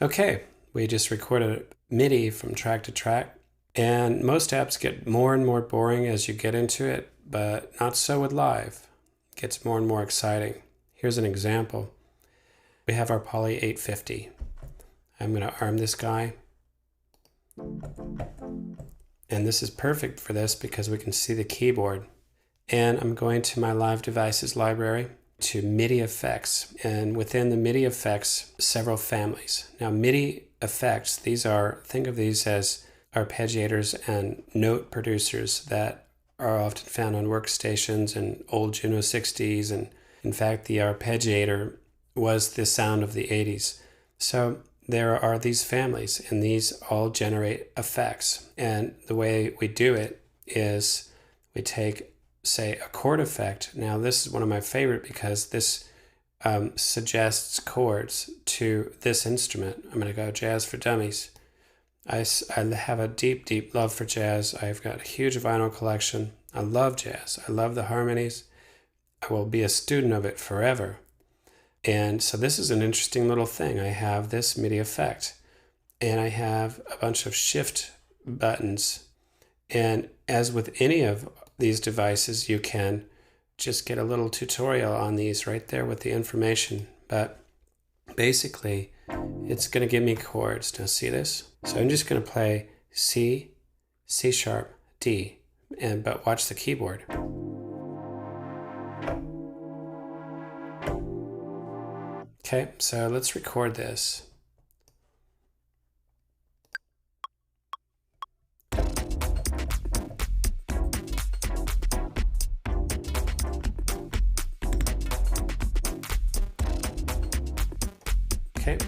Okay, we just recorded MIDI from track to track, and most apps get more and more boring as you get into it, but not so with live. It gets more and more exciting. Here's an example. We have our Poly 850. I'm going to arm this guy. And this is perfect for this because we can see the keyboard. And I'm going to my Live Devices library to MIDI Effects. And within the MIDI Effects, several families. Now, MIDI Effects, think of these as arpeggiators and note producers that are often found on workstations and old Juno 60s. And in fact, the arpeggiator was the sound of the 80s. So there are these families, and these all generate effects. And the way we do it is we take, say, a chord effect. Now, this is one of my favorite because this suggests chords to this instrument. I'm going to go Jazz for Dummies. I have a deep, deep love for jazz. I've got a huge vinyl collection. I love jazz. I love the harmonies. I will be a student of it forever. And so this is an interesting little thing. I have this MIDI effect, and I have a bunch of shift buttons. And as with any of these devices, you can just get a little tutorial on these right there with the information. But basically, it's going to give me chords. Now see this? So I'm just going to play C, C sharp, D, but watch the keyboard. Okay, so let's record this. Okay,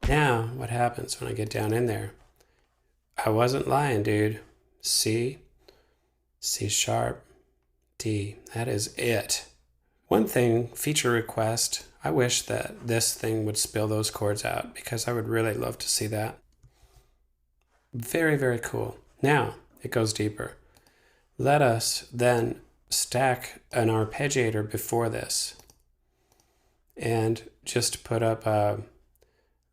now what happens when I get down in there? I wasn't lying, dude. C, C sharp, D. That is it. One thing, feature request. I wish that this thing would spill those chords out because I would really love to see that. Very, very cool. Now it goes deeper. Let us then stack an arpeggiator before this and just put up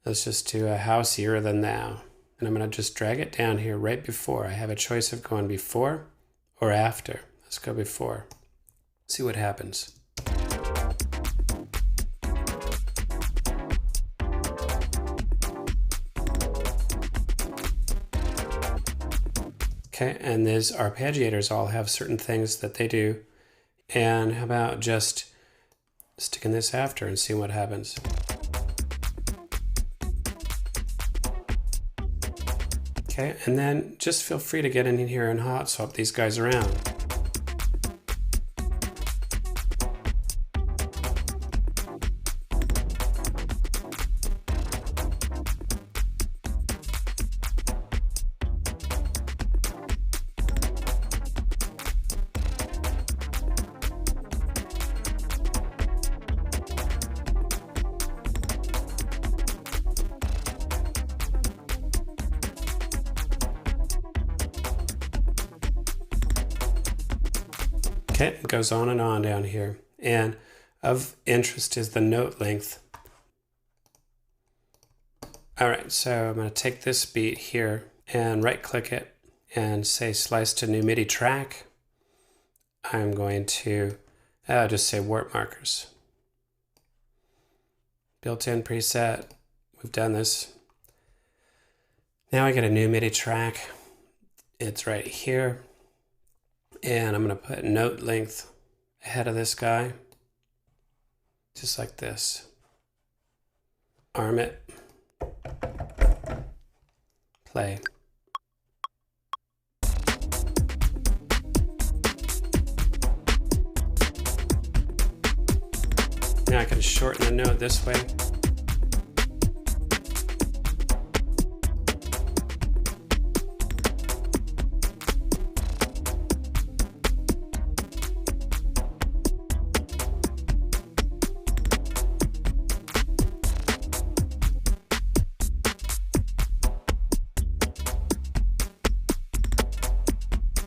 let's just do a houseier than thou. And I'm going to just drag it down here right before. I have a choice of going before or after. Let's go before. See what happens. Okay, and these arpeggiators all have certain things that they do. And how about just sticking this after and see what happens? Okay, and then just feel free to get in here and hot swap these guys around. Okay, it goes on and on down here. And of interest is the note length. All right, so I'm going to take this beat here and right click it and say slice to new MIDI track. I'm going to just say warp markers. Built-in preset. We've done this. Now I get a new MIDI track. It's right here. And I'm going to put note length ahead of this guy, just like this. Arm it. Play. Now I can shorten the note this way.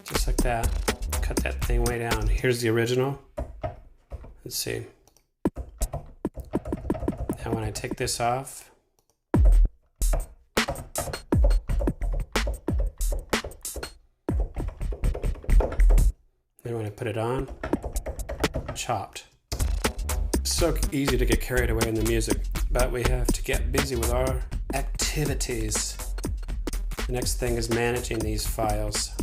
Just like that. Cut that thing way down. Here's the original. Let's see. Now when I take this off, Then when I put it on, chopped. So easy to get carried away in the music, but we have to get busy with our activities. The next thing is managing these files.